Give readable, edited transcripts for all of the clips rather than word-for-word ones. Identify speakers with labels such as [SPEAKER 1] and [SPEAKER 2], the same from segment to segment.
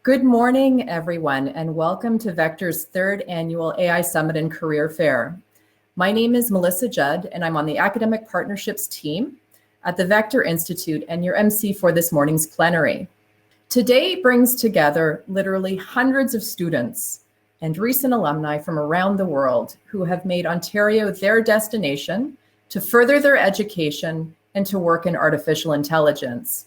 [SPEAKER 1] Good morning, everyone, and welcome to Vector's third annual AI Summit and Career Fair. My name is Melissa Judd, and I'm on the Academic Partnerships team at the Vector Institute and your MC for this morning's plenary. Today brings together literally hundreds of students and recent alumni from around the world who have made Ontario their destination to further their education and to work in artificial intelligence.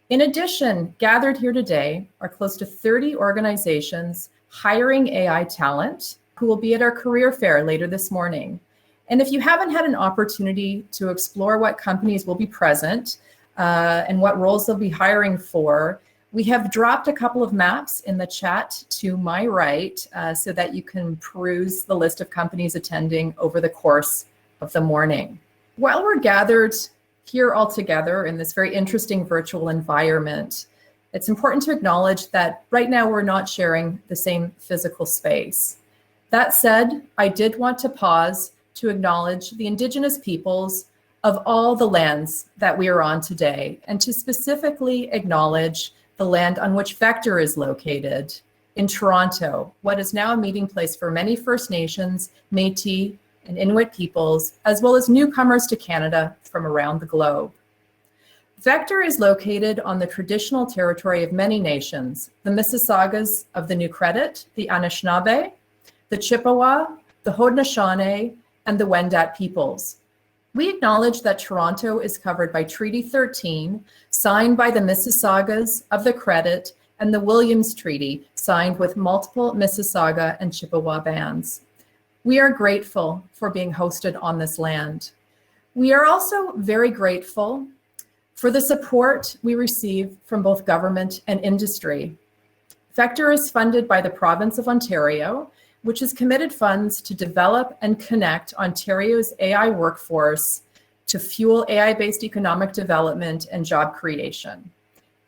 [SPEAKER 1] In addition, gathered here today are close to 30 organizations hiring AI talent who will be at our career fair later this morning. And if you haven't had an opportunity to explore what companies will be present and what roles they'll be hiring for, we have dropped a couple of maps in the chat to my right so that you can peruse the list of companies attending over the course of the morning. While we're gathered here all together in this very interesting virtual environment, it's important to acknowledge that right now we're not sharing the same physical space. That said, I did want to pause to acknowledge the Indigenous peoples of all the lands that we are on today, and to specifically acknowledge the land on which Vector is located in Toronto, what is now a meeting place for many First Nations, Métis, and Inuit peoples, as well as newcomers to Canada from around the globe. Vector is located on the traditional territory of many nations, the Mississaugas of the New Credit, the Anishinaabe, the Chippewa, the Haudenosaunee, and the Wendat peoples. We acknowledge that Toronto is covered by Treaty 13, signed by the Mississaugas of the Credit, and the Williams Treaty, signed with multiple Mississauga and Chippewa bands. We are grateful for being hosted on this land. We are also very grateful for the support we receive from both government and industry. Vector is funded by the province of Ontario, which has committed funds to develop and connect Ontario's AI workforce to fuel AI-based economic development and job creation.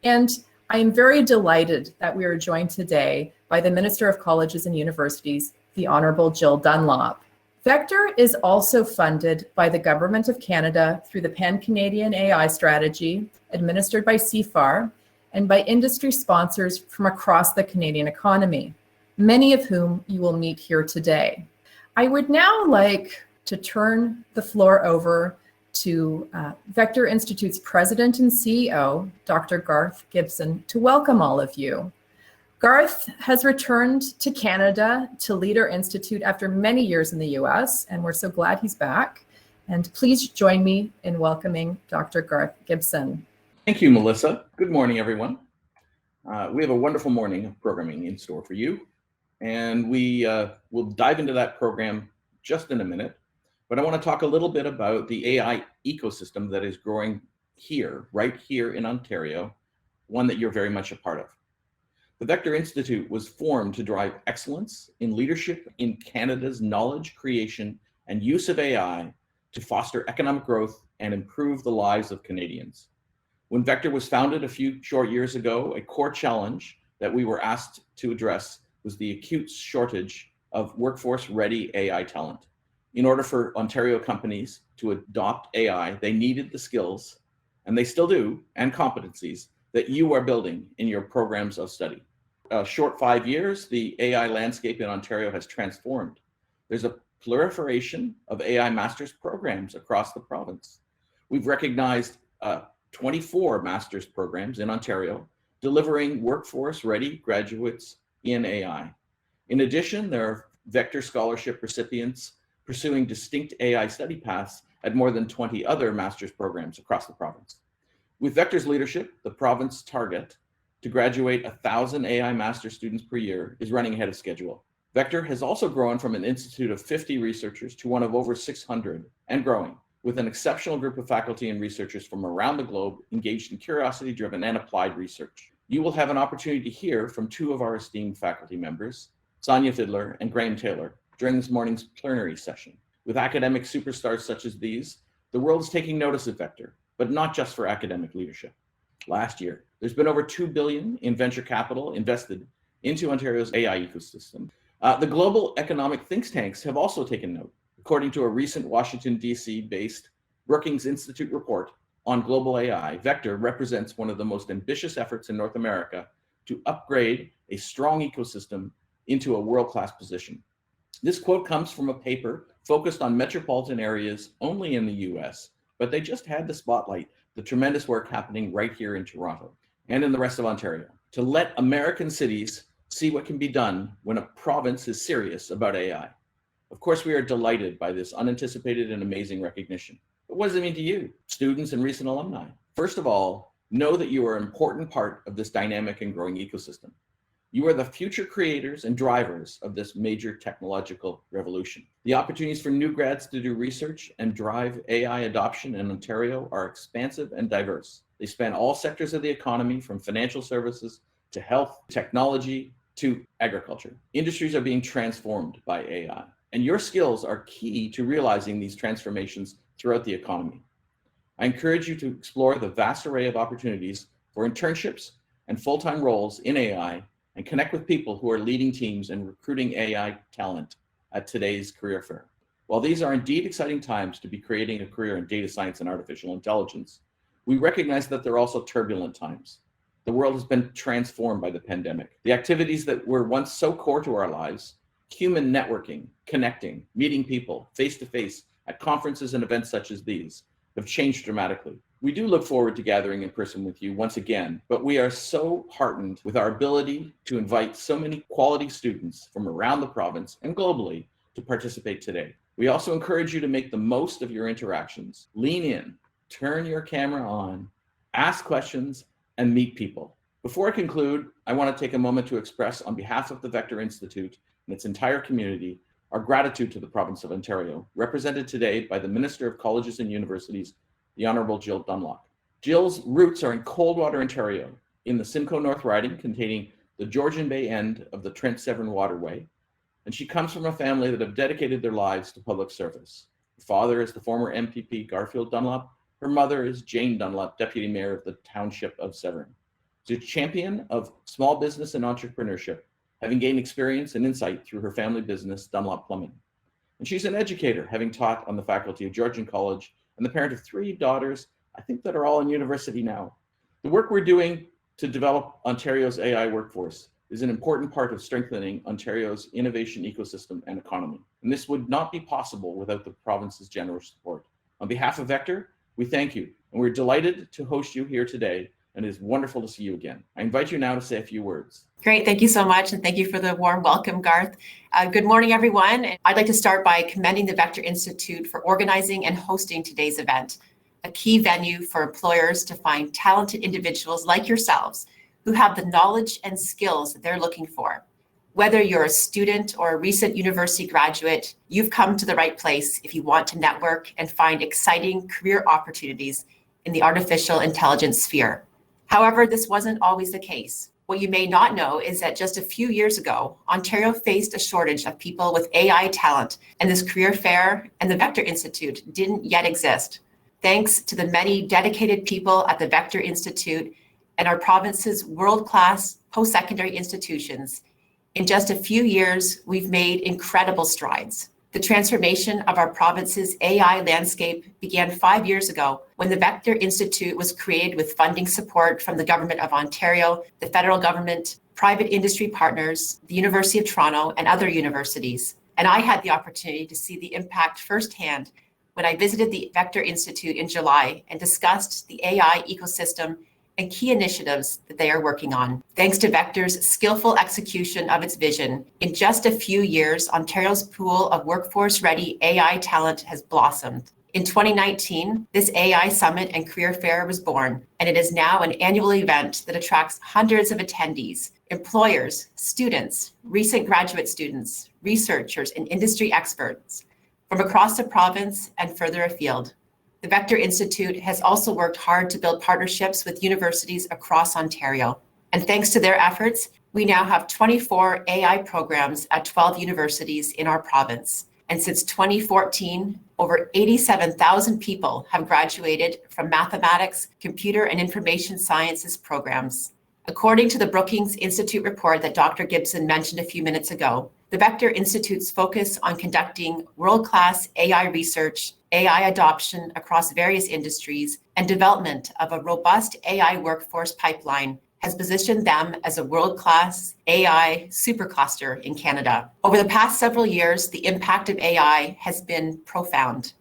[SPEAKER 1] And I am very delighted that we are joined today by the Minister of Colleges and Universities, the Honourable Jill Dunlop. Vector is also funded by the Government of Canada through the Pan-Canadian AI Strategy, administered by CFAR, and by industry sponsors from across the Canadian economy, many of whom you will meet here today. I would now like to turn the floor over to Vector Institute's President and CEO, Dr. Garth Gibson, to welcome all of you. Garth has returned to Canada to lead our institute after many years in the US, and we're so glad he's back. And please join me in welcoming Dr. Garth Gibson.
[SPEAKER 2] Thank you, Melissa. Good morning, everyone. We have a wonderful morning of programming in store for you, and we will dive into that program just in a minute. But I want to talk a little bit about the AI ecosystem that is growing here, right here in Ontario, one that you're very much a part of. The Vector Institute was formed to drive excellence in leadership in Canada's knowledge creation and use of AI to foster economic growth and improve the lives of Canadians. When Vector was founded a few short years ago, a core challenge that we were asked to address was the acute shortage of workforce-ready AI talent. In order for Ontario companies to adopt AI, they needed the skills, and they still do, and competencies that you are building in your programs of study. A short 5 years, the AI landscape in Ontario has transformed. There's a proliferation of AI master's programs across the province. We've recognized 24 master's programs in Ontario, delivering workforce-ready graduates in AI. In addition, there are Vector Scholarship recipients pursuing distinct AI study paths at more than 20 other master's programs across the province. With Vector's leadership, the province target to graduate 1,000 AI master students per year is running ahead of schedule. Vector has also grown from an institute of 50 researchers to one of over 600 and growing, with an exceptional group of faculty and researchers from around the globe engaged in curiosity-driven and applied research. You will have an opportunity to hear from two of our esteemed faculty members, Sanja Fidler and Graham Taylor, during this morning's plenary session. With academic superstars such as these, the world is taking notice of Vector, but not just for academic leadership. Last year, there's been over $2 billion in venture capital invested into Ontario's AI ecosystem. The global economic think tanks have also taken note. According to a recent Washington, D.C.-based Brookings Institute report on global AI, Vector represents one of the most ambitious efforts in North America to upgrade a strong ecosystem into a world-class position. This quote comes from a paper focused on metropolitan areas only in the US, but they just had to spotlight the tremendous work happening right here in Toronto and in the rest of Ontario to let American cities see what can be done when a province is serious about AI. Of course, we are delighted by this unanticipated and amazing recognition. But what does it mean to you, students and recent alumni? First of all, know that you are an important part of this dynamic and growing ecosystem. You are the future creators and drivers of this major technological revolution. The opportunities for new grads to do research and drive AI adoption in Ontario are expansive and diverse. They span all sectors of the economy, from financial services to health, technology, to agriculture. Industries are being transformed by AI, and your skills are key to realizing these transformations throughout the economy. I encourage you to explore the vast array of opportunities for internships and full-time roles in AI and connect with people who are leading teams and recruiting AI talent at today's career fair. While these are indeed exciting times to be creating a career in data science and artificial intelligence, we recognize that they're also turbulent times. The world has been transformed by the pandemic. The activities that were once so core to our lives, human networking, connecting, meeting people face-to-face at conferences and events such as these, have changed dramatically. We do look forward to gathering in person with you once again, but we are so heartened with our ability to invite so many quality students from around the province and globally to participate today. We also encourage you to make the most of your interactions. Lean in, turn your camera on, ask questions, and meet people. Before I conclude, I want to take a moment to express on behalf of the Vector Institute and its entire community our gratitude to the province of Ontario, represented today by the Minister of Colleges and Universities, the Honourable Jill Dunlop. Jill's roots are in Coldwater, Ontario, in the Simcoe North Riding containing the Georgian Bay end of the Trent Severn Waterway, and she comes from a family that have dedicated their lives to public service. Her father is the former MPP Garth Dunlop. Her mother is Jane Dunlop, Deputy Mayor of the Township of Severn. She's a champion of small business and entrepreneurship, having gained experience and insight through her family business, Dunlop Plumbing. And she's an educator, having taught on the faculty of Georgian College, and the parent of 3 daughters, I think, that are all in university now. The work we're doing to develop Ontario's AI workforce is an important part of strengthening Ontario's innovation ecosystem and economy. And this would not be possible without the province's generous support. On behalf of Vector, we thank you, and we're delighted to host you here today, and it is wonderful to see you again. I invite you now to say a few words.
[SPEAKER 3] Great, thank you so much, and thank you for the warm welcome, Garth. Good morning, everyone. I'd like to start by commending the Vector Institute for organizing and hosting today's event, a key venue for employers to find talented individuals like yourselves who have the knowledge and skills that they're looking for. Whether you're a student or a recent university graduate, you've come to the right place if you want to network and find exciting career opportunities in the artificial intelligence sphere. However, this wasn't always the case. What you may not know is that just a few years ago, Ontario faced a shortage of people with AI talent, and this career fair and the Vector Institute didn't yet exist. Thanks to the many dedicated people at the Vector Institute and our province's world-class post-secondary institutions, in just a few years, we've made incredible strides. The transformation of our province's AI landscape began 5 years ago when the Vector Institute was created with funding support from the Government of Ontario, the federal government, private industry partners, the University of Toronto, and other universities. And I had the opportunity to see the impact firsthand when I visited the Vector Institute in July and discussed the AI ecosystem and key initiatives that they are working on. Thanks to Vector's skillful execution of its vision, in just a few years, Ontario's pool of workforce-ready AI talent has blossomed. In 2019, this AI Summit and Career Fair was born, and it is now an annual event that attracts hundreds of attendees, employers, students, recent graduate students, researchers, and industry experts from across the province and further afield. The Vector Institute has also worked hard to build partnerships with universities across Ontario. And thanks to their efforts, we now have 24 AI programs at 12 universities in our province. And since 2014, over 87,000 people have graduated from mathematics, computer, and information sciences programs. According to the Brookings Institute report that Dr. Gibson mentioned a few minutes ago, the Vector Institute's focus on conducting world-class AI research, AI adoption across various industries, and development of a robust AI workforce pipeline has positioned them as a world-class AI supercluster in Canada. Over the past several years, the impact of AI has been profound.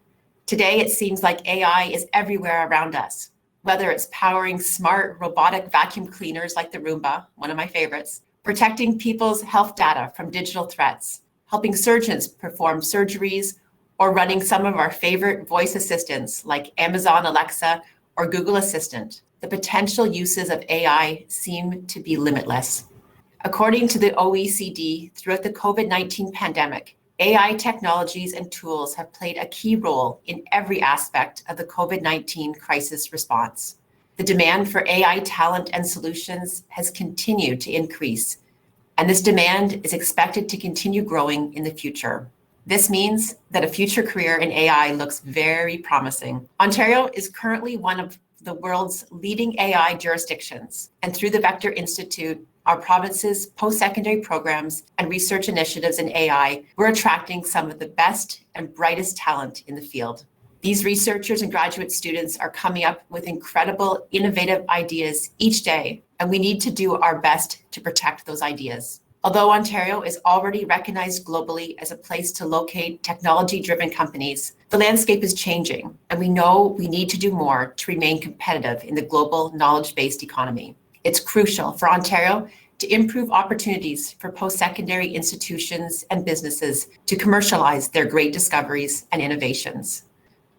[SPEAKER 3] Today, it seems like AI is everywhere around us, whether it's powering smart robotic vacuum cleaners like the Roomba, one of my favorites, protecting people's health data from digital threats, helping surgeons perform surgeries, or running some of our favorite voice assistants like Amazon Alexa or Google Assistant. The potential uses of AI seem to be limitless. According to the OECD, throughout the COVID-19 pandemic, AI technologies and tools have played a key role in every aspect of the COVID-19 crisis response. The demand for AI talent and solutions has continued to increase, and this demand is expected to continue growing in the future. This means that a future career in AI looks very promising. Ontario is currently one of the world's leading AI jurisdictions, and through the Vector Institute, our province's post-secondary programs and research initiatives in AI, we're attracting some of the best and brightest talent in the field. These researchers and graduate students are coming up with incredible, innovative ideas each day, and we need to do our best to protect those ideas. Although Ontario is already recognized globally as a place to locate technology-driven companies, the landscape is changing, and we know we need to do more to remain competitive in the global knowledge-based economy. It's crucial for Ontario to improve opportunities for post-secondary institutions and businesses to commercialize their great discoveries and innovations.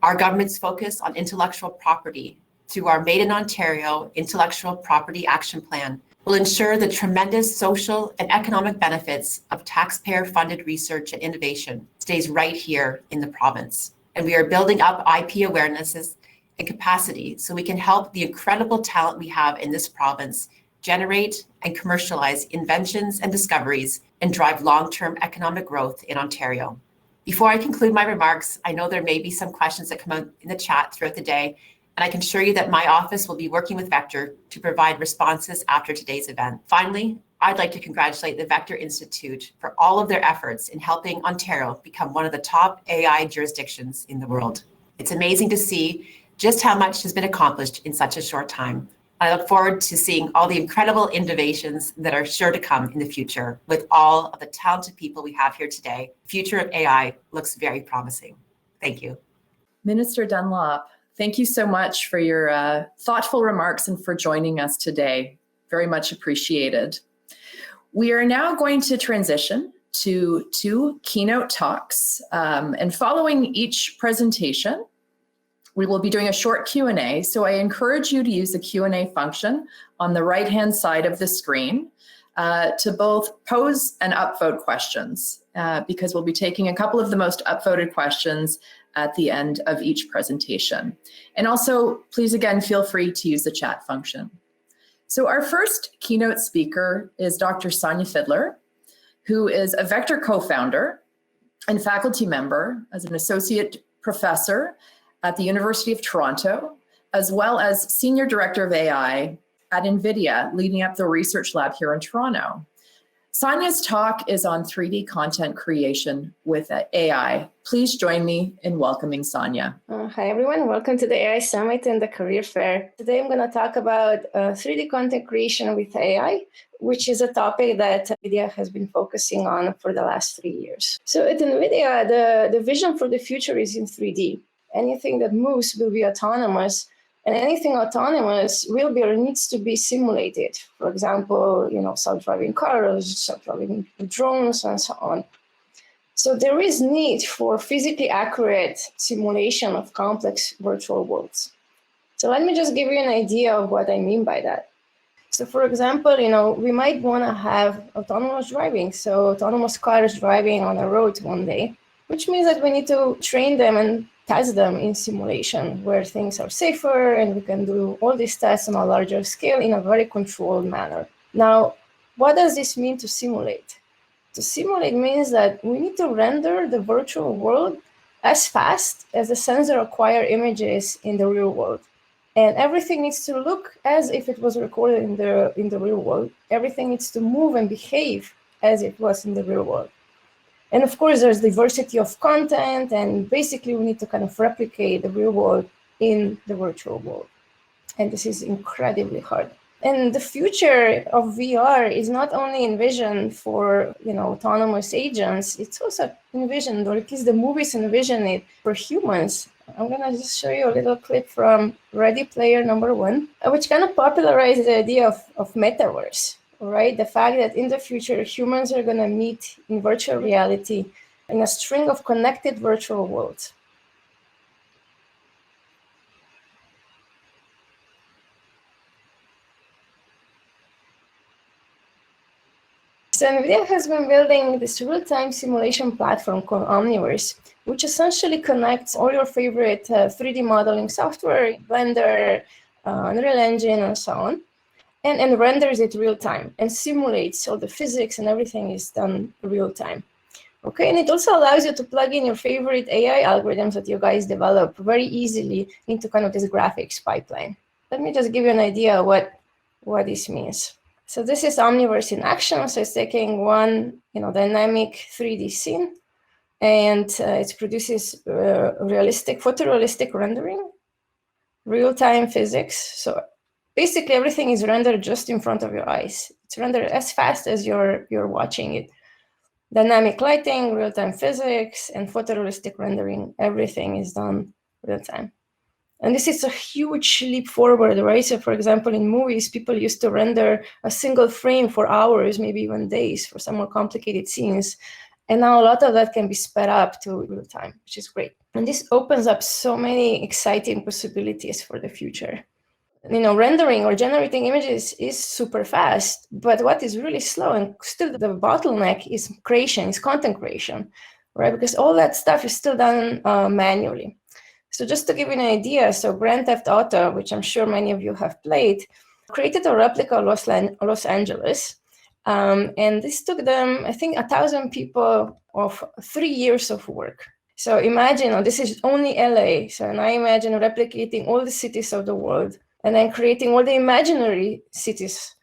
[SPEAKER 3] Our government's focus on intellectual property through our Made in Ontario Intellectual Property Action Plan will ensure the tremendous social and economic benefits of taxpayer-funded research and innovation stays right here in the province. And we are building up IP awarenesses and capacity so we can help the incredible talent we have in this province generate and commercialize inventions and discoveries and drive long-term economic growth in Ontario. Before I conclude my remarks, I know there may be some questions that come out in the chat throughout the day, and I can assure you that my office will be working with Vector to provide responses after today's event. Finally, I'd like to congratulate the Vector Institute for all of their efforts in helping Ontario become one of the top AI jurisdictions in the world. It's amazing to see just how much has been accomplished in such a short time. I look forward to seeing all the incredible innovations that are sure to come in the future with all of the talented people we have here today. The future of AI looks very promising. Thank you.
[SPEAKER 1] Minister Dunlop, thank you so much for your thoughtful remarks and for joining us today. Very much appreciated. We are now going to transition to 2 keynote talks, and following each presentation, we will be doing a short Q&A. So I encourage you to use the Q&A function on the right-hand side of the screen to both pose and upvote questions, because we'll be taking a couple of the most upvoted questions at the end of each presentation. And also, please again, feel free to use the chat function. So our first keynote speaker is Dr. Sanja Fidler, who is a Vector co-founder and faculty member as an associate professor at the University of Toronto, as well as senior director of AI at NVIDIA, leading up the research lab here in Toronto. Sanja's talk is on 3D content creation with AI. Please join me in welcoming Sanja.
[SPEAKER 4] Hi, everyone. Welcome to the AI Summit and the Career Fair. Today, I'm going to talk about 3D content creation with AI, which is a topic that NVIDIA has been focusing on for the last 3 years. So at NVIDIA, the vision for the future is in 3D. Anything that moves will be autonomous, and anything autonomous will be or needs to be simulated. For example, self-driving cars, self-driving drones, and so on. So there is need for physically accurate simulation of complex virtual worlds. So let me just give you an idea of what I mean by that. So for example, we might want to have autonomous driving. So autonomous cars driving on a road one day, which means that we need to train them and test them in simulation where things are safer, and we can do all these tests on a larger scale in a very controlled manner. Now, what does this mean to simulate? To simulate means that we need to render the virtual world as fast as the sensor acquire images in the real world. And everything needs to look as if it was recorded in the real world. Everything needs to move and behave as it was in the real world. And of course, there's diversity of content, and basically we need to kind of replicate the real world in the virtual world. And this is incredibly hard. And the future of VR is not only envisioned for, autonomous agents, it's also envisioned, or at least the movies envision it for humans. I'm gonna just show you a little clip from Ready Player #1, which kind of popularized the idea of metaverse, right? The fact that in the future, humans are gonna meet in virtual reality in a string of connected virtual worlds. So NVIDIA has been building this real-time simulation platform called Omniverse, which essentially connects all your favorite 3D modeling software, Blender, Unreal Engine, and so on, and renders it real-time and simulates all the physics, and everything is done real-time. Okay, and it also allows you to plug in your favorite AI algorithms that you guys develop very easily into kind of this graphics pipeline. Let me just give you an idea what this means. So this is Omniverse in action. So it's taking one, dynamic 3D scene, and it produces photorealistic rendering, real-time physics. So basically, everything is rendered just in front of your eyes. It's rendered as fast as you're watching it. Dynamic lighting, real-time physics, and photorealistic rendering. Everything is done real-time. And this is a huge leap forward, right? So for example, in movies, people used to render a single frame for hours, maybe even days for some more complicated scenes. And now a lot of that can be sped up to real time, which is great. And this opens up so many exciting possibilities for the future. Rendering or generating images is super fast, but what is really slow and still the bottleneck is content creation, right? Because all that stuff is still done manually. So just to give you an idea, so Grand Theft Auto, which I'm sure many of you have played, created a replica of Los Angeles. And this took them, I think, 1,000 people of 3 years of work. So imagine, this is only LA. So and I imagine replicating all the cities of the world and then creating all the imaginary cities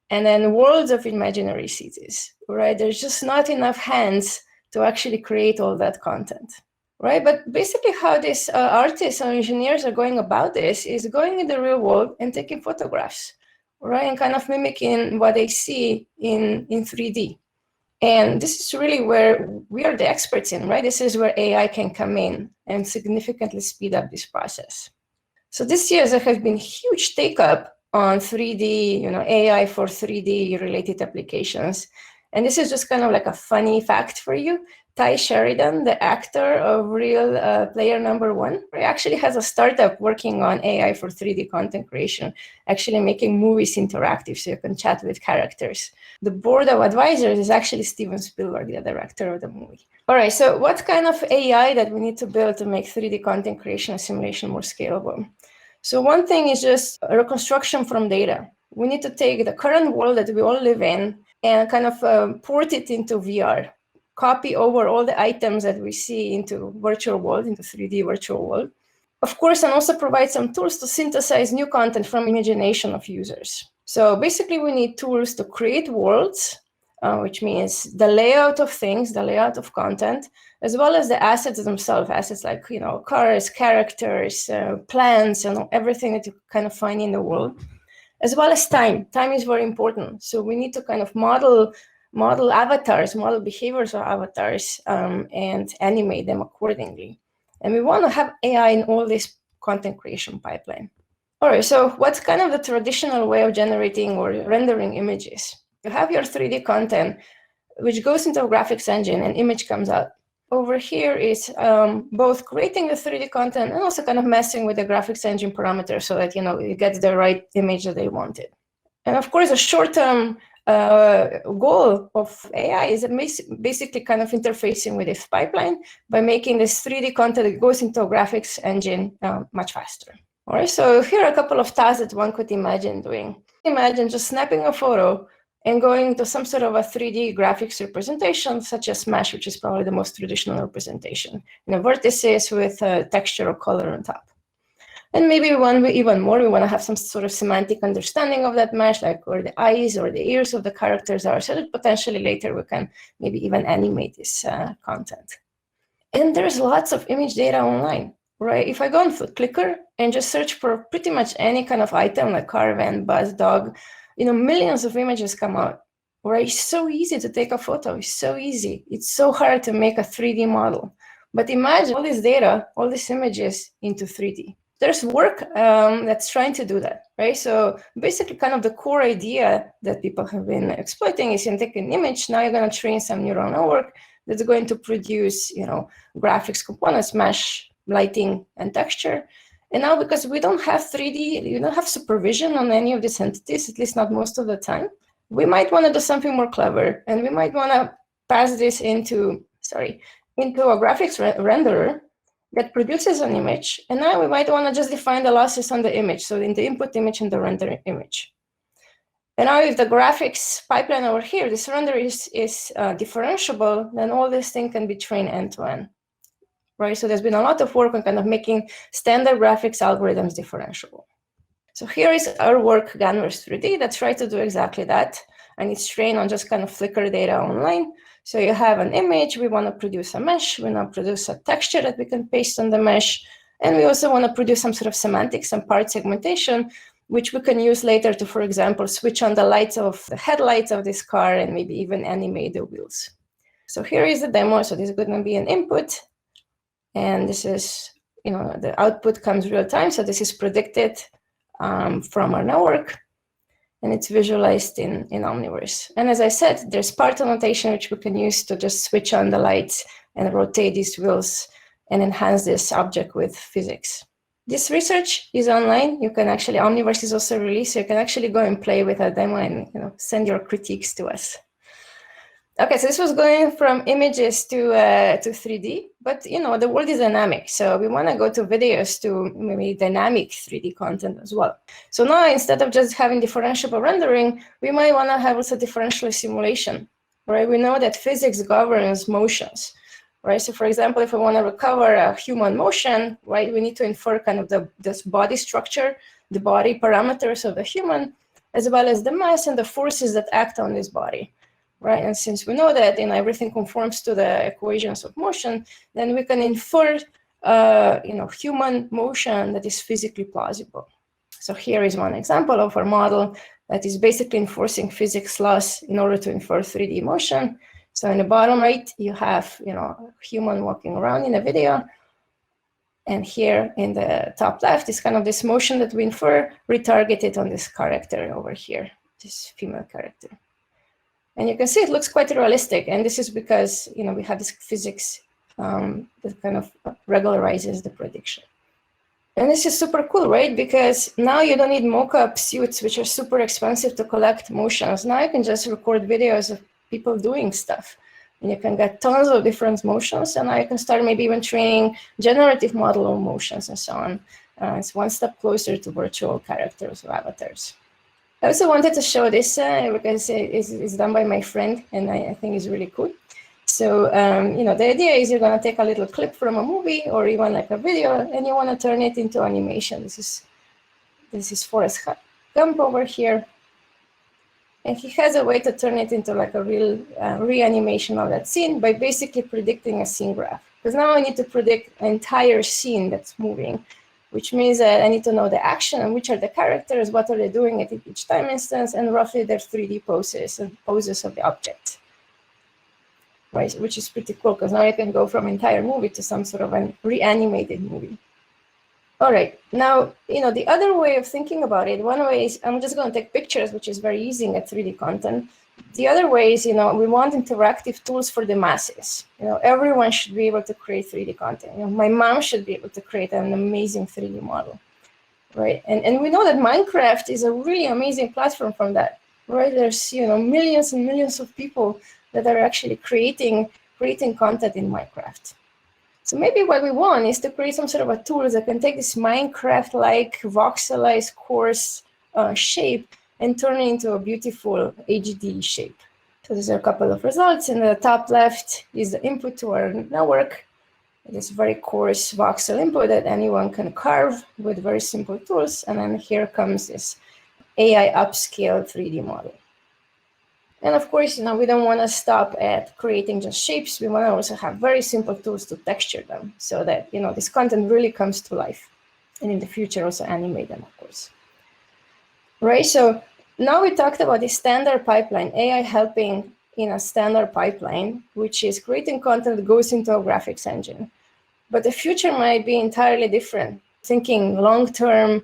[SPEAKER 4] and then worlds of imaginary cities, right? There's just not enough hands to actually create all that content. Right, but basically how these artists or engineers are going about this is going in the real world and taking photographs, right, and kind of mimicking what they see in 3D. And this is really where we are the experts in, right? This is where AI can come in and significantly speed up this process. So this year there has been huge take-up on 3D, AI for 3D related applications. And this is just kind of like a funny fact for you. Ty Sheridan, the actor of Real Player #1, actually has a startup working on AI for 3D content creation, actually making movies interactive so you can chat with characters. The board of advisors is actually Steven Spielberg, the director of the movie. All right, so what kind of AI that we need to build to make 3D content creation and simulation more scalable? So one thing is just a reconstruction from data. We need to take the current world that we all live in and kind of port it into VR. Copy over all the items that we see into virtual world, into 3D virtual world. Of course, and also provide some tools to synthesize new content from imagination of users. So basically, we need tools to create worlds, which means the layout of things, the layout of content, as well as the assets themselves, assets like, cars, characters, plants, and everything that you kind of find in the world, as well as time. Time is very important. So we need to kind of model avatars, model behaviors of avatars, and animate them accordingly. And we want to have AI in all this content creation pipeline. All right, so what's kind of the traditional way of generating or rendering images? You have your 3D content, which goes into a graphics engine and image comes out. Over here is both creating the 3D content and also kind of messing with the graphics engine parameters so that, it gets the right image that they wanted. And of course, a short-term goal of AI is basically kind of interfacing with this pipeline by making this 3D content that goes into a graphics engine much faster. All right, so here are a couple of tasks that one could imagine doing. Imagine just snapping a photo and going to some sort of a 3D graphics representation, such as Mesh, which is probably the most traditional representation. Vertices with texture or color on top. And maybe we want even more, we want to have some sort of semantic understanding of that mesh, like where the eyes or the ears of the characters are, so that potentially later we can maybe even animate this content. And there's lots of image data online, right? If I go on Clicker and just search for pretty much any kind of item like car, van, bus, dog, millions of images come out, right? It's so easy to take a photo. It's so easy. It's so hard to make a 3D model. But imagine all this data, all these images into 3D. There's work that's trying to do that, right? So basically kind of the core idea that people have been exploiting is you take an image, now you're going to train some neural network that's going to produce, graphics components, mesh, lighting, and texture. And now because we don't have 3D, you don't have supervision on any of these entities, at least not most of the time, we might want to do something more clever. And we might want to pass this into a graphics renderer that produces an image. And now we might want to just define the losses on the image. So in the input image and the render image. And now if the graphics pipeline over here, this render is differentiable, then all this thing can be trained end to end. Right? So there's been a lot of work on kind of making standard graphics algorithms differentiable. So here is our work, Ganverse 3D, that tries to do exactly that. And it's trained on just kind of Flickr data online. So you have an image, we want to produce a mesh, we want to produce a texture that we can paste on the mesh. And we also want to produce some sort of semantics and part segmentation, which we can use later to, for example, switch on the lights of the headlights of this car and maybe even animate the wheels. So here is the demo. So this is going to be an input. And this is, the output comes real time. So this is predicted from our network. And it's visualized in Omniverse. And as I said, there's part annotation, which we can use to just switch on the lights and rotate these wheels and enhance this object with physics. This research is online. You can actually, Omniverse is also released, so you can actually go and play with a demo and send your critiques to us. Okay, so this was going from images to 3D, but the world is dynamic. So we want to go to videos to maybe dynamic 3D content as well. So now instead of just having differentiable rendering, we might want to have also differential simulation, right? We know that physics governs motions, right? So for example, if we want to recover a human motion, right, we need to infer kind of this body structure, the body parameters of the human, as well as the mass and the forces that act on this body. Right, and since we know that everything conforms to the equations of motion, then we can infer, human motion that is physically plausible. So here is one example of our model that is basically enforcing physics laws in order to infer 3D motion. So in the bottom right, you have a human walking around in a video, and here in the top left is kind of this motion that we infer retargeted on this character over here, this female character. And you can see it looks quite realistic. And this is because, we have this physics that kind of regularizes the prediction. And this is super cool, right? Because now you don't need mock-up suits, which are super expensive to collect motions. Now you can just record videos of people doing stuff. And you can get tons of different motions. And now you can start maybe even training generative model of motions and so on. It's one step closer to virtual characters or avatars. I also wanted to show this because it's done by my friend, and I think it's really cool. So, the idea is you're going to take a little clip from a movie or even like a video, and you want to turn it into animation. This is Forrest Gump over here. And he has a way to turn it into like a real reanimation of that scene by basically predicting a scene graph. Because now I need to predict an entire scene that's moving, which means that I need to know the action and which are the characters, what are they doing at each time instance, and roughly their 3D poses and poses of the object, right? Which is pretty cool because now I can go from entire movie to some sort of an reanimated movie. All right, now, the other way of thinking about it, one way is I'm just going to take pictures, which is very easy at 3D content. The other way is, we want interactive tools for the masses. Everyone should be able to create 3D content. My mom should be able to create an amazing 3D model, right? And we know that Minecraft is a really amazing platform from that, right? There's, millions and millions of people that are actually creating content in Minecraft. So maybe what we want is to create some sort of a tool that can take this Minecraft-like voxelized coarse shape and turn it into a beautiful HD shape. So these are a couple of results. In the top left is the input to our network. This very coarse voxel input that anyone can carve with very simple tools. And then here comes this AI upscale 3D model. And of course, we don't want to stop at creating just shapes. We want to also have very simple tools to texture them so that, this content really comes to life. And in the future, also animate them, of course. Right, so now we talked about the standard pipeline, AI helping in a standard pipeline, which is creating content that goes into a graphics engine. But the future might be entirely different, thinking long-term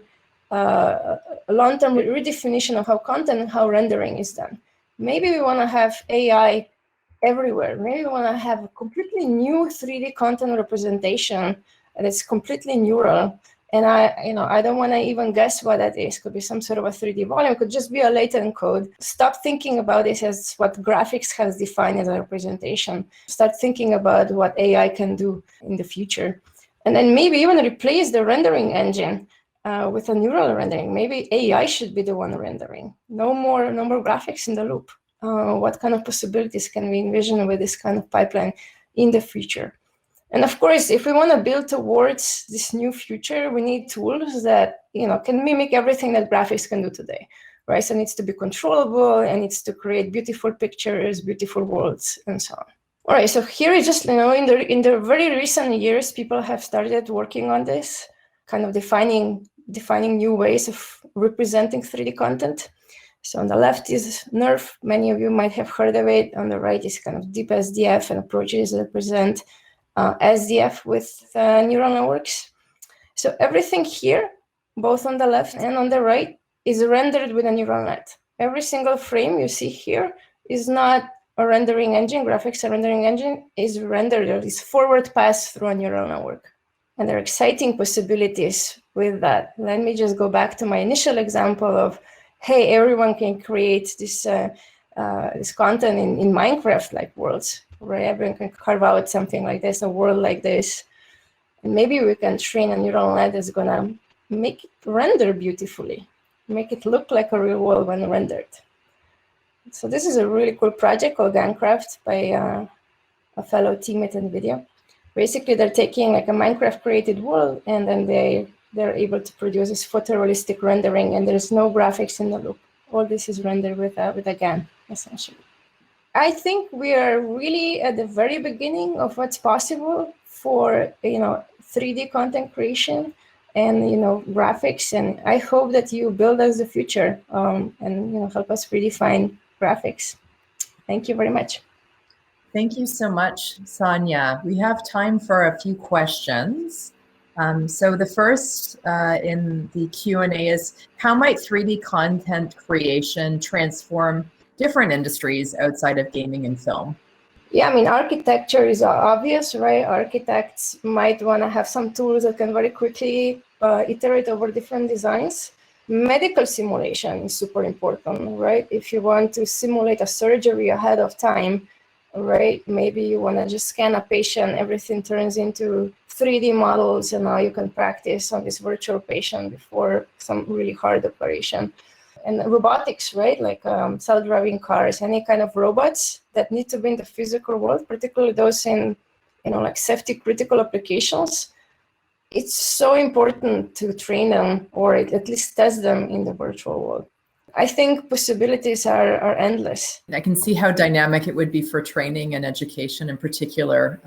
[SPEAKER 4] redefinition of how content and how rendering is done. Maybe we want to have AI everywhere. Maybe we want to have a completely new 3D content representation that's completely neural. And I don't want to even guess what that is. Could be some sort of a 3D volume. Could just be a latent code. Stop thinking about this as what graphics has defined as a representation. Start thinking about what AI can do in the future. And then maybe even replace the rendering engine with a neural rendering. Maybe AI should be the one rendering. No more graphics in the loop. What kind of possibilities can we envision with this kind of pipeline in the future? And of course, if we want to build towards this new future, we need tools that can mimic everything that graphics can do today, right? So it needs to be controllable, and it needs to create beautiful pictures, beautiful worlds, and so on. All right, so here is just in the very recent years, people have started working on this, kind of defining new ways of representing 3D content. So on the left is NERF. Many of you might have heard of it. On the right is kind of deep SDF and approaches that represent SDF with neural networks. So everything here, both on the left and on the right, is rendered with a neural net. Every single frame you see here is not a rendering engine, graphics rendering engine, is rendered, or is forward passed through a neural network. And there are exciting possibilities with that. Let me just go back to my initial example of, hey, everyone can create this content in Minecraft-like worlds, where everyone can carve out something like this, a world like this. And maybe we can train a neural net that's going to make it render beautifully, make it look like a real world when rendered. So this is a really cool project called Guncraft by a fellow team at NVIDIA. Basically, they're taking like a Minecraft created world, and then they're able to produce this photorealistic rendering, and there's no graphics in the loop. All this is rendered with a GAN, essentially. I think we are really at the very beginning of what's possible for 3D content creation and graphics, and I hope that you build us the future and help us redefine graphics. Thank you very much.
[SPEAKER 1] Thank you so much, Sanja. We have time for a few questions. So the first in the Q&A is, how might 3D content creation transform different industries outside of gaming and film?
[SPEAKER 4] Yeah, I mean, architecture is obvious, right? Architects might want to have some tools that can very quickly iterate over different designs. Medical simulation is super important, right? If you want to simulate a surgery ahead of time, right? Maybe you want to just scan a patient, everything turns into 3D models, and now you can practice on this virtual patient before some really hard operation. And robotics, right? Like self-driving cars, any kind of robots that need to be in the physical world, particularly those in, like safety critical applications. It's so important to train them or at least test them in the virtual world. I think possibilities are endless.
[SPEAKER 1] I can see how dynamic it would be for training and education in particular,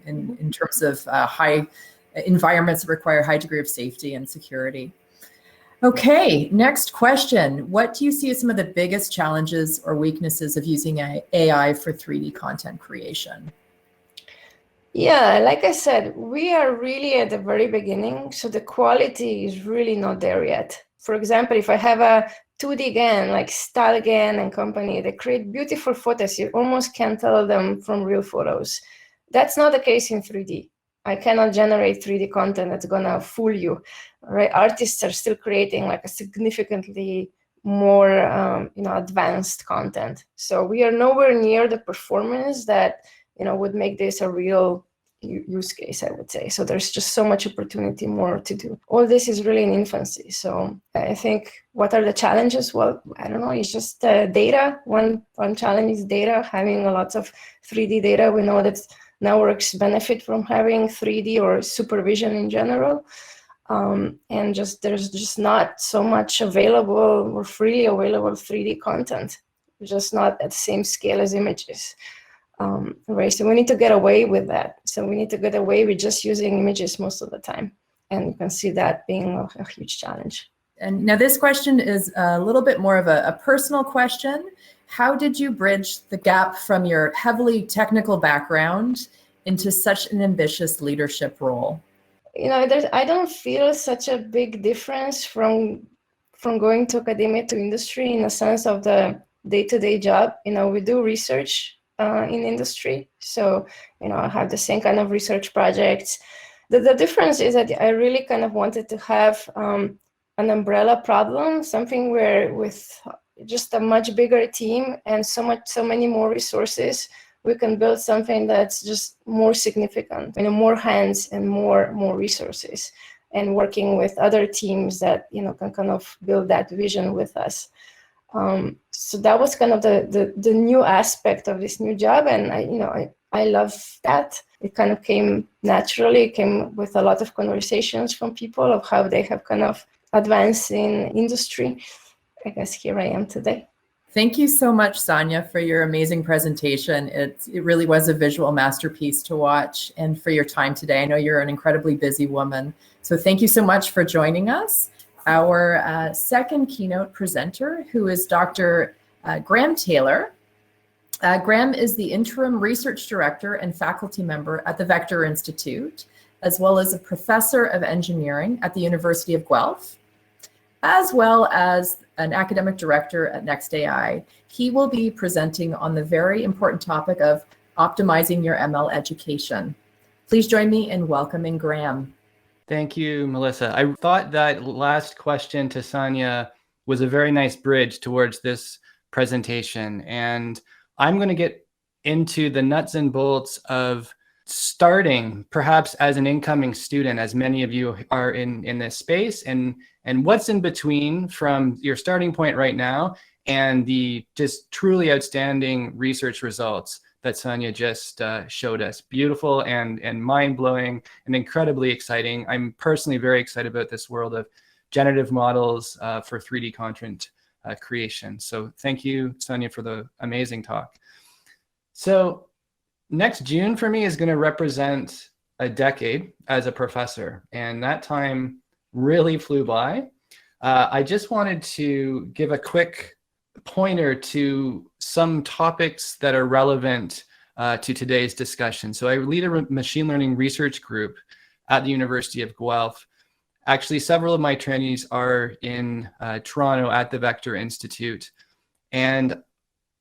[SPEAKER 1] in terms of high environments that require a high degree of safety and security. Okay, next question. What do you see as some of the biggest challenges or weaknesses of using AI for 3D content creation?
[SPEAKER 4] Yeah, like I said, we are really at the very beginning, so the quality is really not there yet. For example, if I have a 2D GAN, like StyleGAN and company, they create beautiful photos. You almost can't tell them from real photos. That's not the case in 3D. I cannot generate 3D content that's gonna fool you, right? Artists are still creating like a significantly more, advanced content. So we are nowhere near the performance that, would make this a real use case, I would say. So there's just so much opportunity more to do. All this is really in infancy. So I think, what are the challenges? Well, I don't know, it's just data. One challenge is data, having lots of 3D data. We know that networks benefit from having 3D or supervision in general. And there's just not so much available or freely available 3D content, just not at the same scale as images. Right, so we need to get away with that. So we need to get away with just using images most of the time. And you can see that being a huge challenge.
[SPEAKER 1] And now this question is a little bit more of a personal question. How did you bridge the gap from your heavily technical background into such an ambitious leadership role?
[SPEAKER 4] I don't feel such a big difference from going to academia to industry in the sense of the day-to-day job. We do research in industry, so I have the same kind of research projects. The difference is that I really kind of wanted to have an umbrella problem, something where with just a much bigger team and so many more resources, we can build something that's just more significant, more hands and more resources, and working with other teams that can kind of build that vision with us. So that was kind of the new aspect of this new job, and I love that. It kind of came naturally. It came with a lot of conversations from people of how they have kind of advanced in industry. I guess here I am today.
[SPEAKER 1] Thank you so much, Sanja, for your amazing presentation. It really was a visual masterpiece to watch, and for your time today. I know you're an incredibly busy woman, so thank you so much for joining us. Our second keynote presenter, who is Dr. Graham Taylor. Graham is the Interim Research Director and faculty member at the Vector Institute, as well as a professor of engineering at the University of Guelph, as well as an academic director at NextAI. He will be presenting on the very important topic of optimizing your ML education. Please join me in welcoming Graham.
[SPEAKER 5] Thank you, Melissa. I thought that last question to Sanja was a very nice bridge towards this presentation. And I'm going to get into the nuts and bolts of starting perhaps as an incoming student, as many of you are in this space, and what's in between from your starting point right now and the just truly outstanding research results that Sanja just showed us. Beautiful and mind-blowing and incredibly exciting. I'm personally very excited about this world of generative models for 3D content creation. So thank you, Sanja, for the amazing talk. So next June for me is going to represent a decade as a professor, and that time really flew by. I just wanted to give a quick pointer to some topics that are relevant to today's discussion. So I lead a machine learning research group at the University of Guelph. Actually, several of my trainees are in Toronto at the Vector Institute. And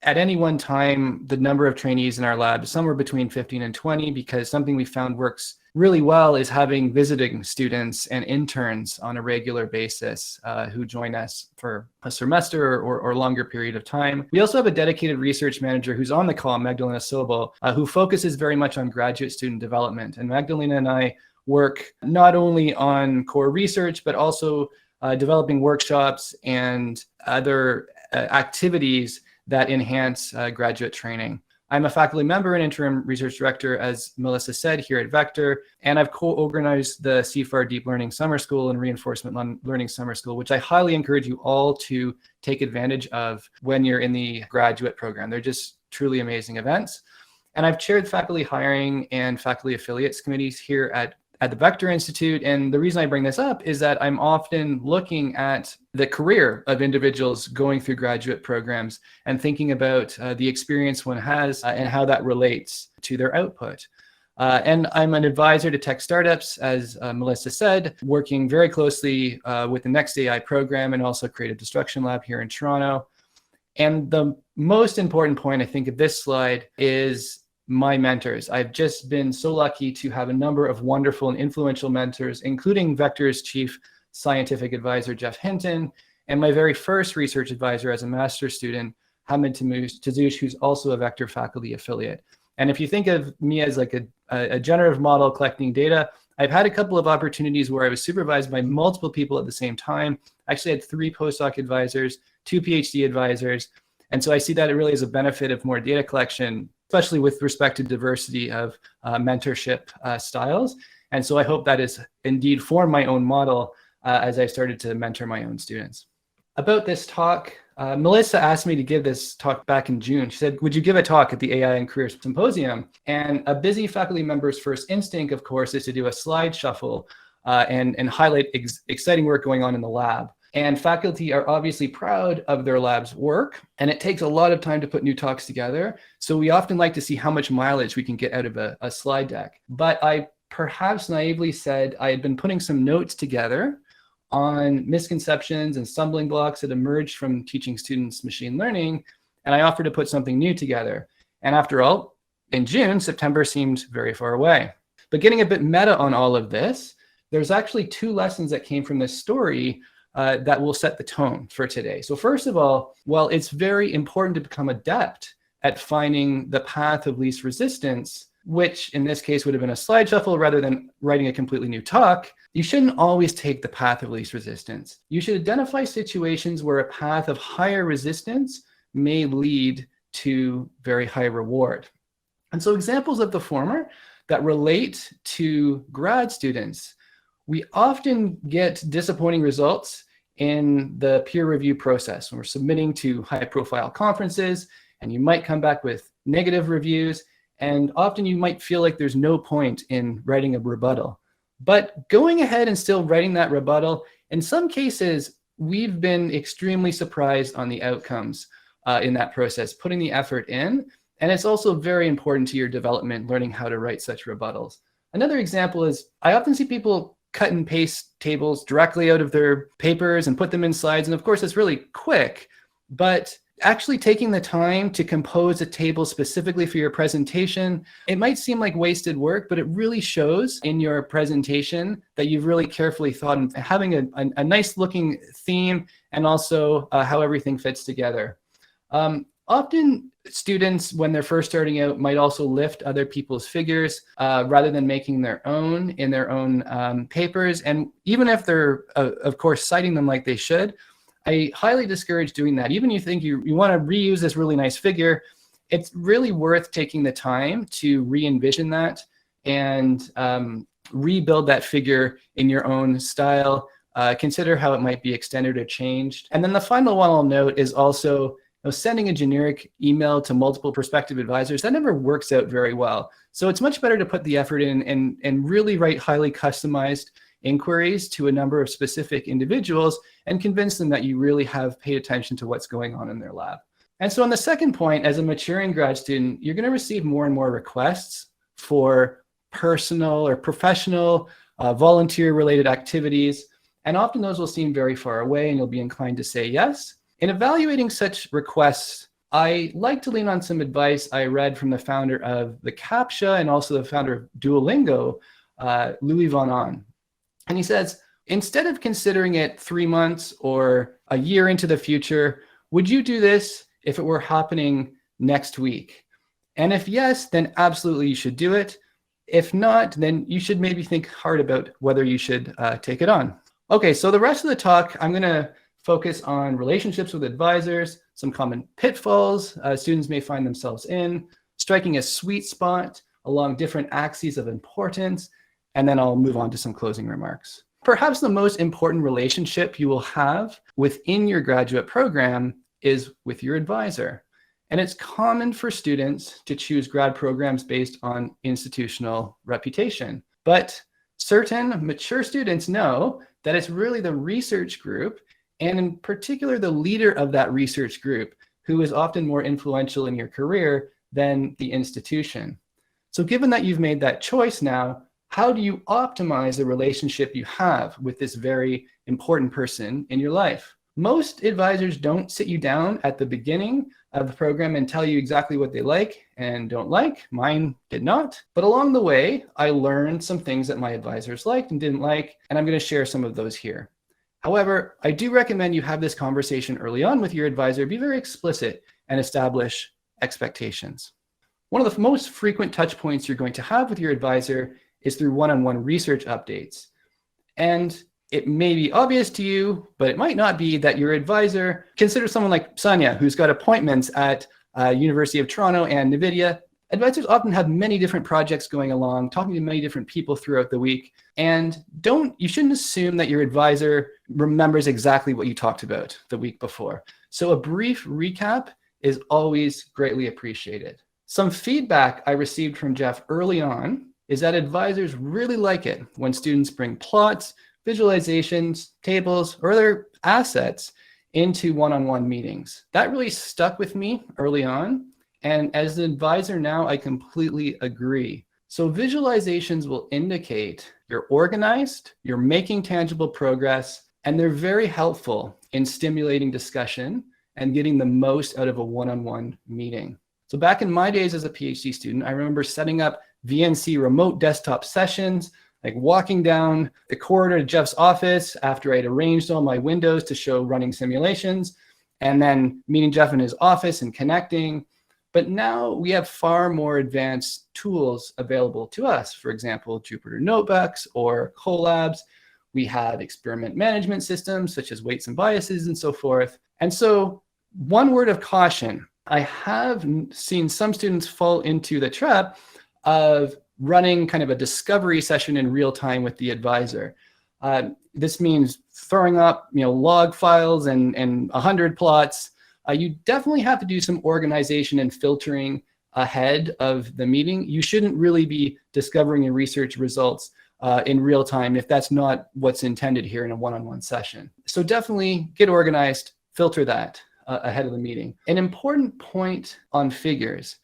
[SPEAKER 5] at any one time, the number of trainees in our lab is somewhere between 15 and 20, because something we found works really well is having visiting students and interns on a regular basis who join us for a semester or longer period of time. We also have a dedicated research manager who's on the call, Magdalena Sobel, who focuses very much on graduate student development. And Magdalena and I work not only on core research, but also developing workshops and other activities that enhance graduate training. I'm a faculty member and interim research director, as Melissa said, here at Vector, and I've co-organized the CFAR Deep Learning Summer School and Reinforcement Learning Summer School, which I highly encourage you all to take advantage of when you're in the graduate program. They're just truly amazing events. And I've chaired faculty hiring and faculty affiliates committees here at the Vector Institute. And the reason I bring this up is that I'm often looking at the career of individuals going through graduate programs and thinking about the experience one has and how that relates to their output. And I'm an advisor to tech startups, as Melissa said, working very closely with the NextAI program and also Creative Destruction Lab here in Toronto. And the most important point, I think, of this slide is my mentors. I've just been so lucky to have a number of wonderful and influential mentors, including Vector's chief scientific advisor, Jeff Hinton, and my very first research advisor as a master's student, Hamid Tazoush, who's also a Vector faculty affiliate. And if you think of me as like a generative model collecting data, I've had a couple of opportunities where I was supervised by multiple people at the same time. I actually had 3 postdoc advisors, 2 PhD advisors. And so I see that it really is a benefit of more data collection, especially with respect to diversity of mentorship styles. And so I hope that is indeed formed my own model as I started to mentor my own students. About this talk, Melissa asked me to give this talk back in June. She said, would you give a talk at the AI and Career Symposium? And a busy faculty member's first instinct, of course, is to do a slide shuffle and highlight exciting work going on in the lab. And faculty are obviously proud of their lab's work, and it takes a lot of time to put new talks together. So we often like to see how much mileage we can get out of a slide deck. But I perhaps naively said I had been putting some notes together on misconceptions and stumbling blocks that emerged from teaching students machine learning, and I offered to put something new together. And after all, in June, September seemed very far away. But getting a bit meta on all of this, there's actually 2 lessons that came from this story that will set the tone for today. So first of all, while it's very important to become adept at finding the path of least resistance, which in this case would have been a slide shuffle rather than writing a completely new talk, you shouldn't always take the path of least resistance. You should identify situations where a path of higher resistance may lead to very high reward. And so examples of the former that relate to grad students, we often get disappointing results in the peer review process when we're submitting to high-profile conferences, and you might come back with negative reviews, and often you might feel like there's no point in writing a rebuttal. But going ahead and still writing that rebuttal, in some cases, we've been extremely surprised on the outcomes in that process, putting the effort in. And it's also very important to your development, learning how to write such rebuttals. Another example is I often see people cut and paste tables directly out of their papers and put them in slides. And of course, it's really quick, but actually taking the time to compose a table specifically for your presentation, it might seem like wasted work, but it really shows in your presentation that you've really carefully thought and having a nice looking theme and also how everything fits together. Often students, when they're first starting out, might also lift other people's figures rather than making their own in their own papers. And even if they're, of course, citing them like they should, I highly discourage doing that. Even if you think you want to reuse this really nice figure, it's really worth taking the time to re-envision that and rebuild that figure in your own style. Consider how it might be extended or changed. And then the final one I'll note is also sending a generic email to multiple prospective advisors. That never works out very well. So it's much better to put the effort in and really write highly customized inquiries to a number of specific individuals and convince them that you really have paid attention to what's going on in their lab. And so on the second point, as a maturing grad student, you're going to receive more and more requests for personal or professional, volunteer-related activities. And often those will seem very far away and you'll be inclined to say yes. In evaluating such requests, I like to lean on some advice I read from the founder of the CAPTCHA and also the founder of Duolingo, Louis Von Ahn. And he says, instead of considering it 3 months or a year into the future, would you do this if it were happening next week? And if yes, then absolutely you should do it. If not, then you should maybe think hard about whether you should take it on. Okay, so the rest of the talk, I'm going to focus on relationships with advisors, some common pitfalls students may find themselves in, striking a sweet spot along different axes of importance, and then I'll move on to some closing remarks. Perhaps the most important relationship you will have within your graduate program is with your advisor. And it's common for students to choose grad programs based on institutional reputation. But certain mature students know that it's really the research group, and in particular, the leader of that research group, who is often more influential in your career than the institution. So given that you've made that choice now, how do you optimize the relationship you have with this very important person in your life? Most advisors don't sit you down at the beginning of the program and tell you exactly what they like and don't like. Mine did not. But along the way, I learned some things that my advisors liked and didn't like, and I'm going to share some of those here. However, I do recommend you have this conversation early on with your advisor. Be very explicit and establish expectations. One of the most frequent touch points you're going to have with your advisor is through one-on-one research updates. And it may be obvious to you, but it might not be, that your advisor, consider someone like Sanja, who's got appointments at University of Toronto and NVIDIA. Advisors often have many different projects going along, talking to many different people throughout the week. And you shouldn't assume that your advisor remembers exactly what you talked about the week before. So a brief recap is always greatly appreciated. Some feedback I received from Jeff early on is that advisors really like it when students bring plots, visualizations, tables, or other assets into one-on-one meetings. That really stuck with me early on. And as an advisor now, I completely agree. So visualizations will indicate you're organized, you're making tangible progress, and they're very helpful in stimulating discussion and getting the most out of a one-on-one meeting. So back in my days as a PhD student, I remember setting up VNC remote desktop sessions, like walking down the corridor to Jeff's office after I'd arranged all my windows to show running simulations, and then meeting Jeff in his office and connecting. But now we have far more advanced tools available to us. For example, Jupyter Notebooks or Colabs. We have experiment management systems such as weights and biases and so forth. And so one word of caution, I have seen some students fall into the trap of running kind of a discovery session in real time with the advisor. This means throwing up log files and 100 plots. You definitely have to do some organization and filtering ahead of the meeting. You shouldn't really be discovering your research results in real time if that's not what's intended here in a one-on-one session. So definitely get organized, filter that ahead of the meeting. An important point on figures.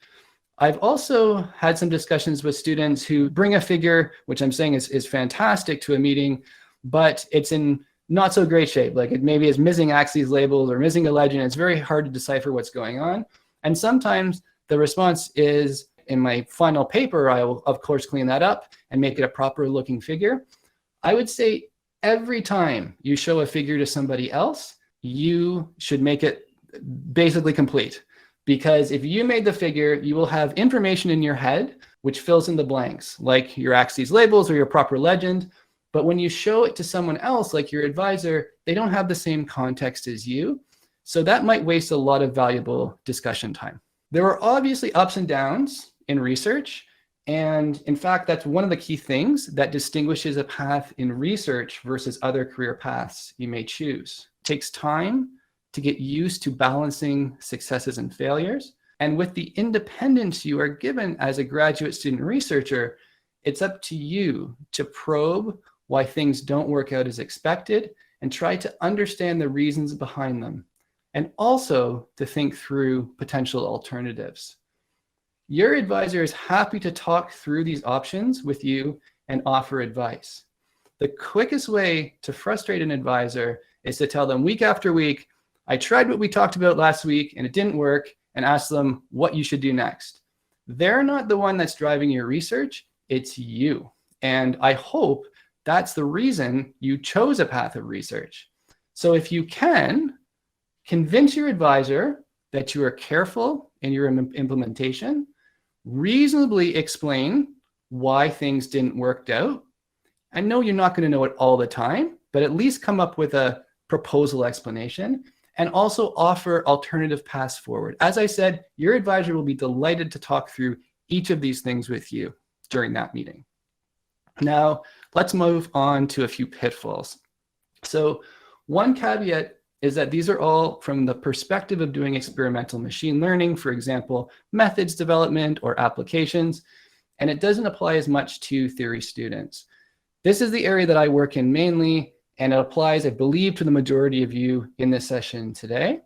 [SPEAKER 5] I've also had some discussions with students who bring a figure, which I'm saying is fantastic, to a meeting, but it's in not so great shape. Like it maybe is missing axes labels or missing a legend. It's very hard to decipher what's going on. And sometimes the response is, in my final paper, I will of course clean that up and make it a proper looking figure. I would say every time you show a figure to somebody else, you should make it basically complete. Because if you made the figure, you will have information in your head which fills in the blanks, like your axes labels or your proper legend. But when you show it to someone else, like your advisor, they don't have the same context as you. So that might waste a lot of valuable discussion time. There are obviously ups and downs in research. And in fact, that's one of the key things that distinguishes a path in research versus other career paths you may choose. It takes time to get used to balancing successes and failures. And with the independence you are given as a graduate student researcher, it's up to you to probe why things don't work out as expected and try to understand the reasons behind them, and also to think through potential alternatives. Your advisor is happy to talk through these options with you and offer advice. The quickest way to frustrate an advisor is to tell them week after week, I tried what we talked about last week and it didn't work, and ask them what you should do next. They're not the one that's driving your research, it's you. And I hope that's the reason you chose a path of research. So if you can, convince your advisor that you are careful in your implementation, reasonably explain why things didn't work out. I know you're not going to know it all the time, but at least come up with a proposal explanation, and also offer alternative paths forward. As I said, your advisor will be delighted to talk through each of these things with you during that meeting. Now, let's move on to a few pitfalls. So one caveat is that these are all from the perspective of doing experimental machine learning, for example, methods development or applications, and it doesn't apply as much to theory students. This is the area that I work in mainly, and it applies, I believe, to the majority of you in this session today.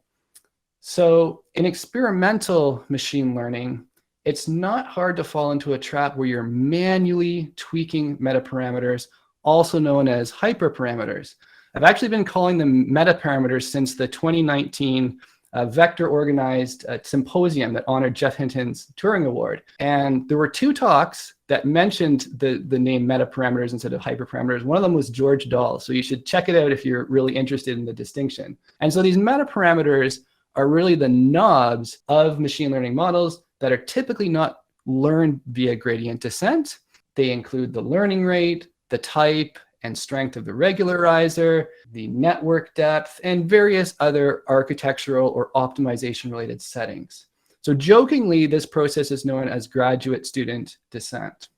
[SPEAKER 5] So in experimental machine learning, it's not hard to fall into a trap where you're manually tweaking metaparameters, also known as hyperparameters. I've actually been calling them metaparameters since the 2019 Vector organized symposium that honored Jeff Hinton's Turing Award. And there were two talks that mentioned the name metaparameters instead of hyperparameters. One of them was George Dahl. So you should check it out if you're really interested in the distinction. And so these metaparameters are really the knobs of machine learning models that are typically not learned via gradient descent. They include the learning rate, the type and strength of the regularizer, the network depth, and various other architectural or optimization related settings. So jokingly, this process is known as graduate student descent.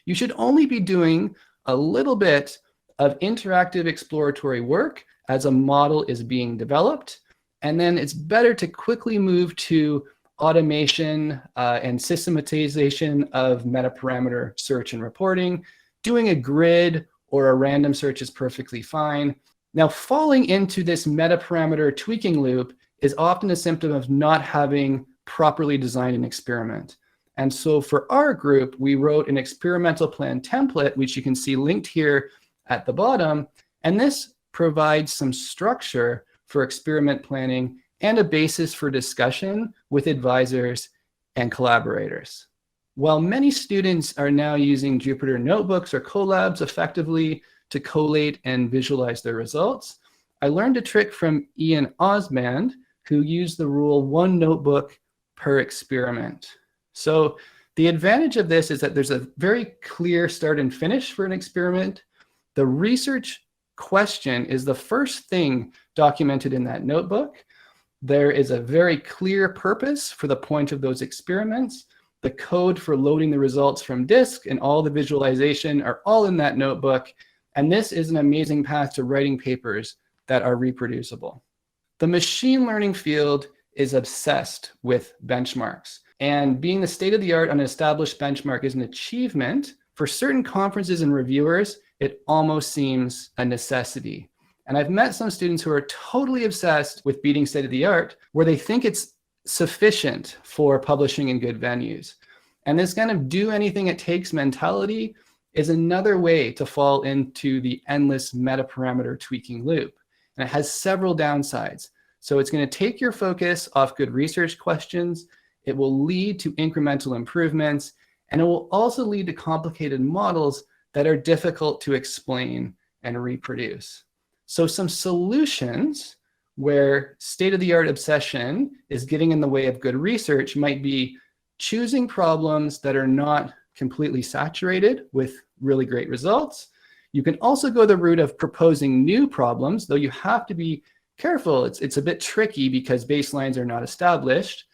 [SPEAKER 5] You should only be doing a little bit of interactive exploratory work as a model is being developed, and then it's better to quickly move to automation and systematization of metaparameter search and reporting, doing a grid or a random search is perfectly fine. Now, falling into this meta-parameter tweaking loop is often a symptom of not having properly designed an experiment. And so for our group, we wrote an experimental plan template, which you can see linked here at the bottom. And this provides some structure for experiment planning and a basis for discussion with advisors and collaborators. While many students are now using Jupyter notebooks or collabs effectively to collate and visualize their results, I learned a trick from Ian Osmand, who used the rule 1 notebook per experiment. So the advantage of this is that there's a very clear start and finish for an experiment. The research question is the first thing documented in that notebook. There is a very clear purpose for the point of those experiments. The code for loading the results from disk and all the visualization are all in that notebook. And this is an amazing path to writing papers that are reproducible. The machine learning field is obsessed with benchmarks. And being the state of the art on an established benchmark is an achievement. For certain conferences and reviewers, it almost seems a necessity. And I've met some students who are totally obsessed with beating state of the art, where they think it's sufficient for publishing in good venues. And this kind of do anything it takes mentality is another way to fall into the endless meta-parameter tweaking loop. And it has several downsides. So it's going to take your focus off good research questions. It will lead to incremental improvements, and it will also lead to complicated models that are difficult to explain and reproduce. So some solutions where state-of-the-art obsession is getting in the way of good research might be choosing problems that are not completely saturated with really great results. You can also go the route of proposing new problems, though you have to be careful. It's a bit tricky because baselines are not established.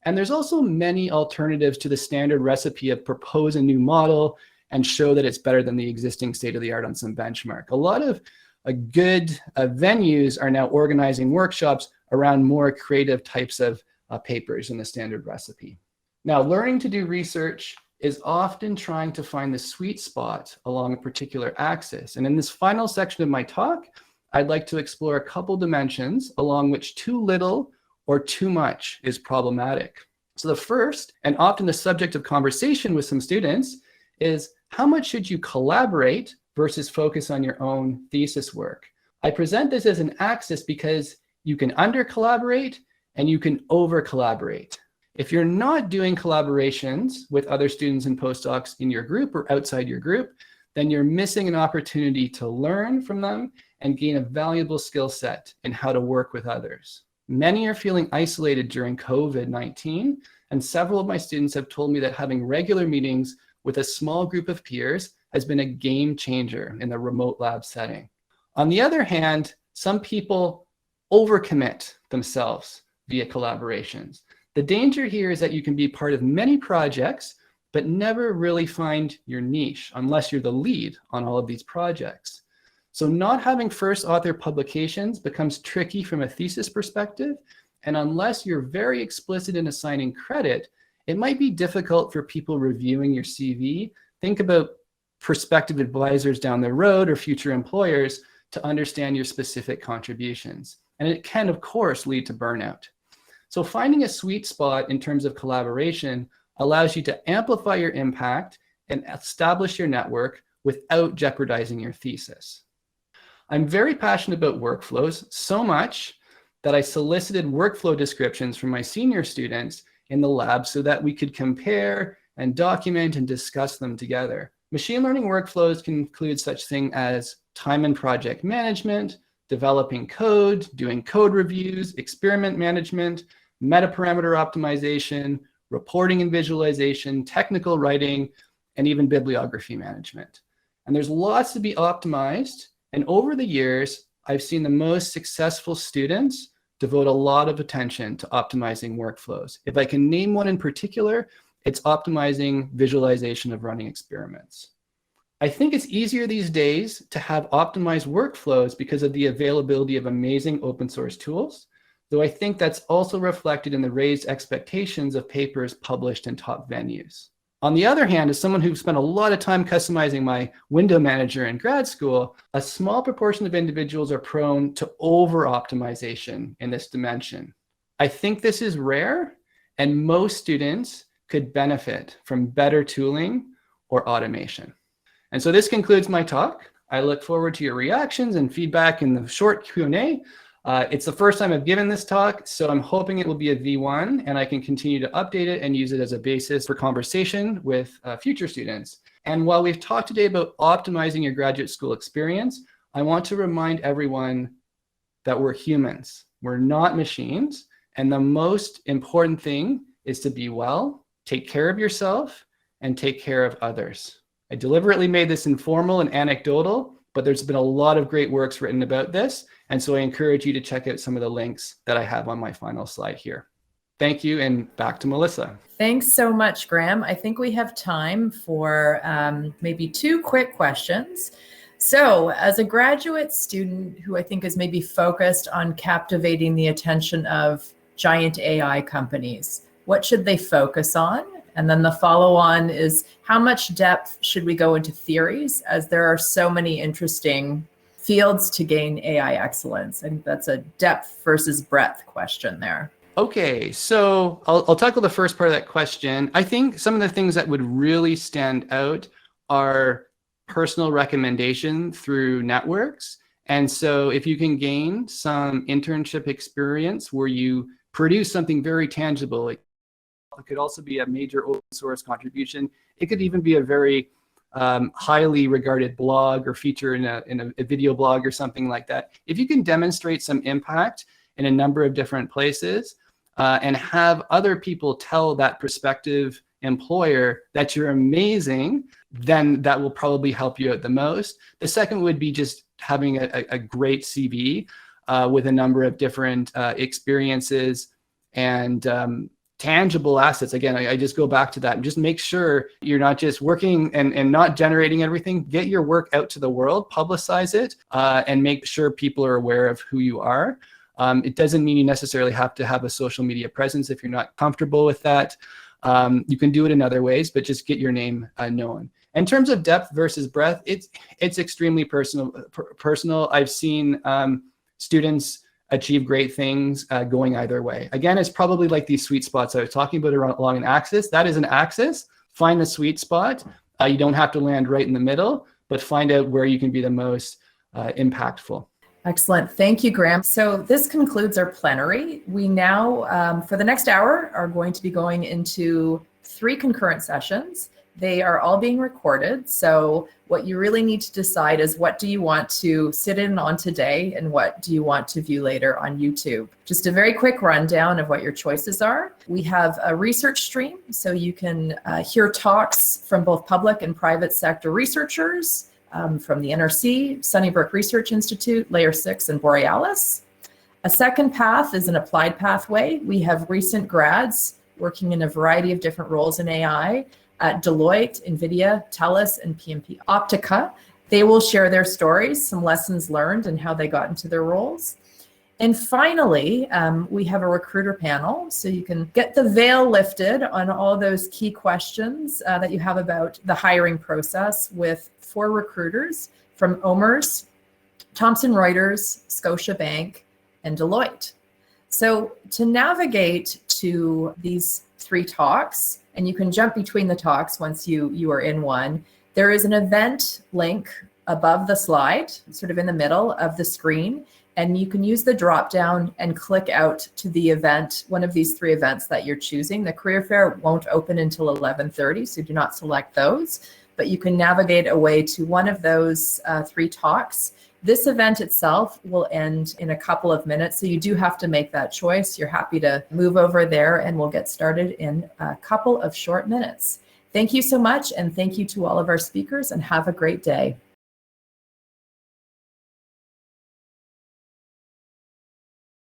[SPEAKER 5] And there's also many alternatives to the standard recipe of propose a new model and show that it's better than the existing state-of-the-art on some benchmark. A lot of good venues are now organizing workshops around more creative types of papers in the standard recipe. Now, learning to do research is often trying to find the sweet spot along a particular axis. And in this final section of my talk, I'd like to explore a couple dimensions along which too little or too much is problematic. So the first, and often the subject of conversation with some students, is how much should you collaborate versus focus on your own thesis work? I present this as an axis because you can under-collaborate and you can over-collaborate. If you're not doing collaborations with other students and postdocs in your group or outside your group, then you're missing an opportunity to learn from them and gain a valuable skill set in how to work with others. Many are feeling isolated during COVID-19, and several of my students have told me that having regular meetings with a small group of peers has been a game changer in the remote lab setting. On the other hand, some people overcommit themselves via collaborations. The danger here is that you can be part of many projects, but never really find your niche unless you're the lead on all of these projects. So not having first author publications becomes tricky from a thesis perspective. And unless you're very explicit in assigning credit, it might be difficult for people reviewing your CV. Think about prospective advisors down the road or future employers to understand your specific contributions. And it can, of course, lead to burnout. So finding a sweet spot in terms of collaboration allows you to amplify your impact and establish your network without jeopardizing your thesis. I'm very passionate about workflows, so much that I solicited workflow descriptions from my senior students in the lab so that we could compare and document and discuss them together. Machine learning workflows can include such things as time and project management, developing code, doing code reviews, experiment management, meta-parameter optimization, reporting and visualization, technical writing, and even bibliography management. And there's lots to be optimized. And over the years, I've seen the most successful students devote a lot of attention to optimizing workflows. If I can name one in particular, it's optimizing visualization of running experiments. I think it's easier these days to have optimized workflows because of the availability of amazing open source tools, though I think that's also reflected in the raised expectations of papers published in top venues. On the other hand, as someone who spent a lot of time customizing my window manager in grad school, a small proportion of individuals are prone to over-optimization in this dimension. I think this is rare, and most students could benefit from better tooling or automation. And so this concludes my talk. I look forward to your reactions and feedback in the short Q&A. It's the first time I've given this talk, so I'm hoping it will be a V1 and I can continue to update it and use it as a basis for conversation with future students. And while we've talked today about optimizing your graduate school experience, I want to remind everyone that we're humans. We're not machines. And the most important thing is to be well, take care of yourself, and take care of others. I deliberately made this informal and anecdotal, but there's been a lot of great works written about this. And so I encourage you to check out some of the links that I have on my final slide here. Thank you, and back to Melissa.
[SPEAKER 1] Thanks so much, Graham. I think we have time for maybe 2 quick questions. So as a graduate student who I think is maybe focused on captivating the attention of giant AI companies, what should they focus on? And then the follow-on is, how much depth should we go into theories, as there are so many interesting fields to gain AI excellence? I think that's a depth versus breadth question there.
[SPEAKER 5] Okay, so I'll tackle the first part of that question. I think some of the things that would really stand out are personal recommendation through networks. And so if you can gain some internship experience where you produce something very tangible, it could also be a major open source contribution. It could even be a very highly regarded blog or feature in a video blog or something like that. If you can demonstrate some impact in a number of different places and have other people tell that prospective employer that you're amazing, then that will probably help you out the most. The second would be just having a great CV with a number of different experiences and tangible assets. Again, I just go back to that and just make sure you're not just working and not generating everything. Get your work out to the world, publicize it, and make sure people are aware of who you are. It doesn't mean you necessarily have to have a social media presence if you're not comfortable with that. You can do it in other ways, but just get your name known. In terms of depth versus breadth, it's extremely personal. I've seen students achieve great things going either way. Again, it's probably like these sweet spots I was talking about along an axis. That is an axis. Find the sweet spot. You don't have to land right in the middle, but find out where you can be the most impactful.
[SPEAKER 1] Excellent. Thank you, Graham. So this concludes our plenary. We now, for the next hour, are going to be going into 3 concurrent sessions. They are all being recorded. So what you really need to decide is, what do you want to sit in on today and what do you want to view later on YouTube? Just a very quick rundown of what your choices are. We have a research stream, so you can hear talks from both public and private sector researchers from the NRC, Sunnybrook Research Institute, Layer 6, and Borealis. A second path is an applied pathway. We have recent grads working in a variety of different roles in AI at Deloitte, NVIDIA, TELUS, and PMP Optica. They will share their stories, some lessons learned, and how they got into their roles. And finally, we have a recruiter panel, so you can get the veil lifted on all those key questions that you have about the hiring process with 4 recruiters from OMERS, Thomson Reuters, Scotiabank, and Deloitte. So to navigate to these 3 talks, and you can jump between the talks once you are in one, there is an event link above the slide, sort of in the middle of the screen, and you can use the drop down and click out to the event, one of these 3 events that you're choosing. The career fair won't open until 11:30, so do not select those, but you can navigate away to one of those 3 talks. This event itself will end in a couple of minutes, so you do have to make that choice. You're happy to move over there, and we'll get started in a couple of short minutes. Thank you so much, and thank you to all of our speakers, and have a great day.